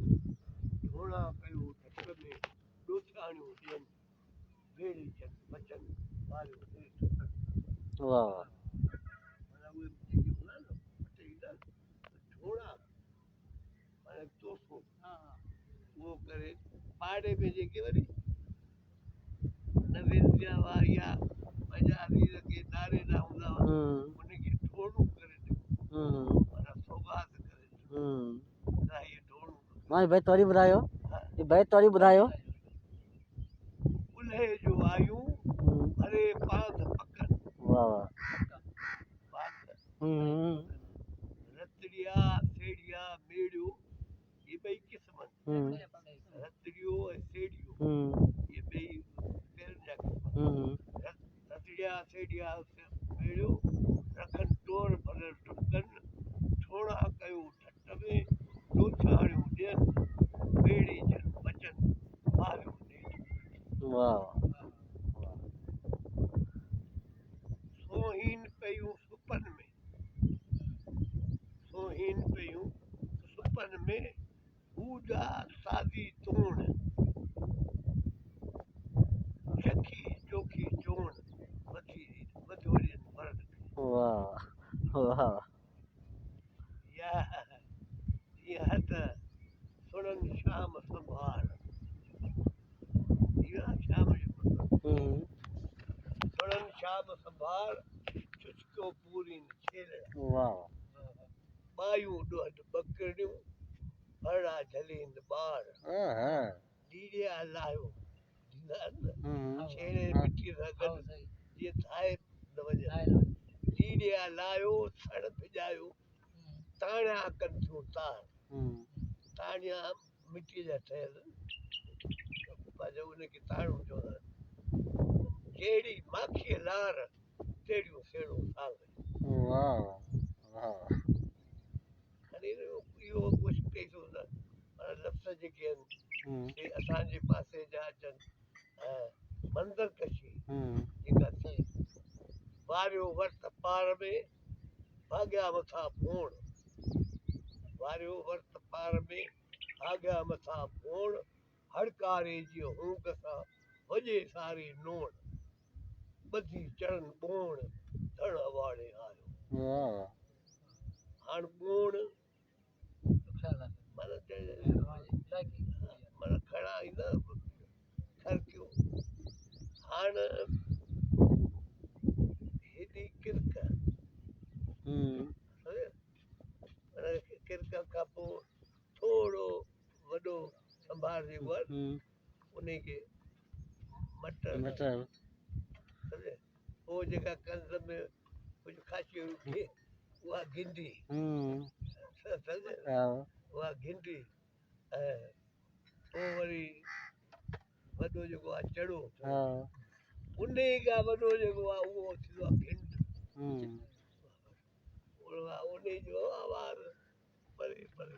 थोड़ा कयो ठक में ॾोछाणियूं ॾियनि भेड़ी जन बचन वारियूं वाह माना उहे जेके हूंदा न पटेईंदा थोड़ा माना तोहफ़ो उहो करे पाड़े में जेके वरी नवेंसिया हुआ या पंहिंजा वीर के नारे ना हूंदा हुआ उनखे ढोलू करे माना सौगात करे अदा इहे ढोलू मां भाई तोरी ॿुधायो ये भाई तोरी ॿुधायो उल्हे जो आयूं भरे पांध पकड़ वाह पांध वाह रतड़िया सेड़िया मेड़ियो ये ॿई क़िस्म रतड़ियो ऐं सेड़ियो ये ॿई पहिरियों जा क़िस्म रतड़िया सेड़िया मेड़ियो रखनि टोर भरियल टुकनि ठोड़ा कयो ठट में ॾोछाणियूं ॾियनि ॿेड़ी जन बचनि मारियूं वाह सोहीन पयूं सुपनि में सोहीन पयूं सुपनि में हूजा सादी तोण चखी चोखी चोण मधुरियन मर्द वाह वाह या ये हथ सुणन शाम संभाल ये शाम सुणन शाम संभाल चुचको पूरी छेल वाह बायूं ॾोहट बकरियूं हड़ा झलींद ॿार लीड़िया लायो छेड़े मिठी सां गॾु जीअं थाए न वञे लीड़िया लायो सड़ पिॼायो ताणिया कनि थियूं तार ताणिया मिटीअ जा ठहियल पंहिंजो उनखे ताणो चवंदा आहिनि जहिड़ी माखीअ लार तहिड़ियूं सेड़ो साल वाह वाह हाणे इहो कुझु पेशो न पर लफ़्ज़ जेके आहिनि से असांजे पासे जा अचनि मंदर कशी जेका थी वारियो वर्त पार में भाॻिया मथां फोण वारियो वर्त पार में भाॻिया मथां फोण हड़कारे जीअं हूंक सां वॼे सारी नोण ॿधी चढ़नि ॿोण धण वाड़े आयो वाह हाण ॿोण माना खड़ा ईंदा खरकियूं हाण हेॾी किरक किरक खां पोइ थोरो वॾो संभार जेको आहे उनखे मटर पोइ जेका कंद में कुझु खाची हुई उहा गिंडी उहा गिंडी ऐं पोइ वरी वॾो जेको आहे चड़ो उन खां वॾो जेको आहे उहो थींदो आहे भिंड उन जो आवाज़ परे परे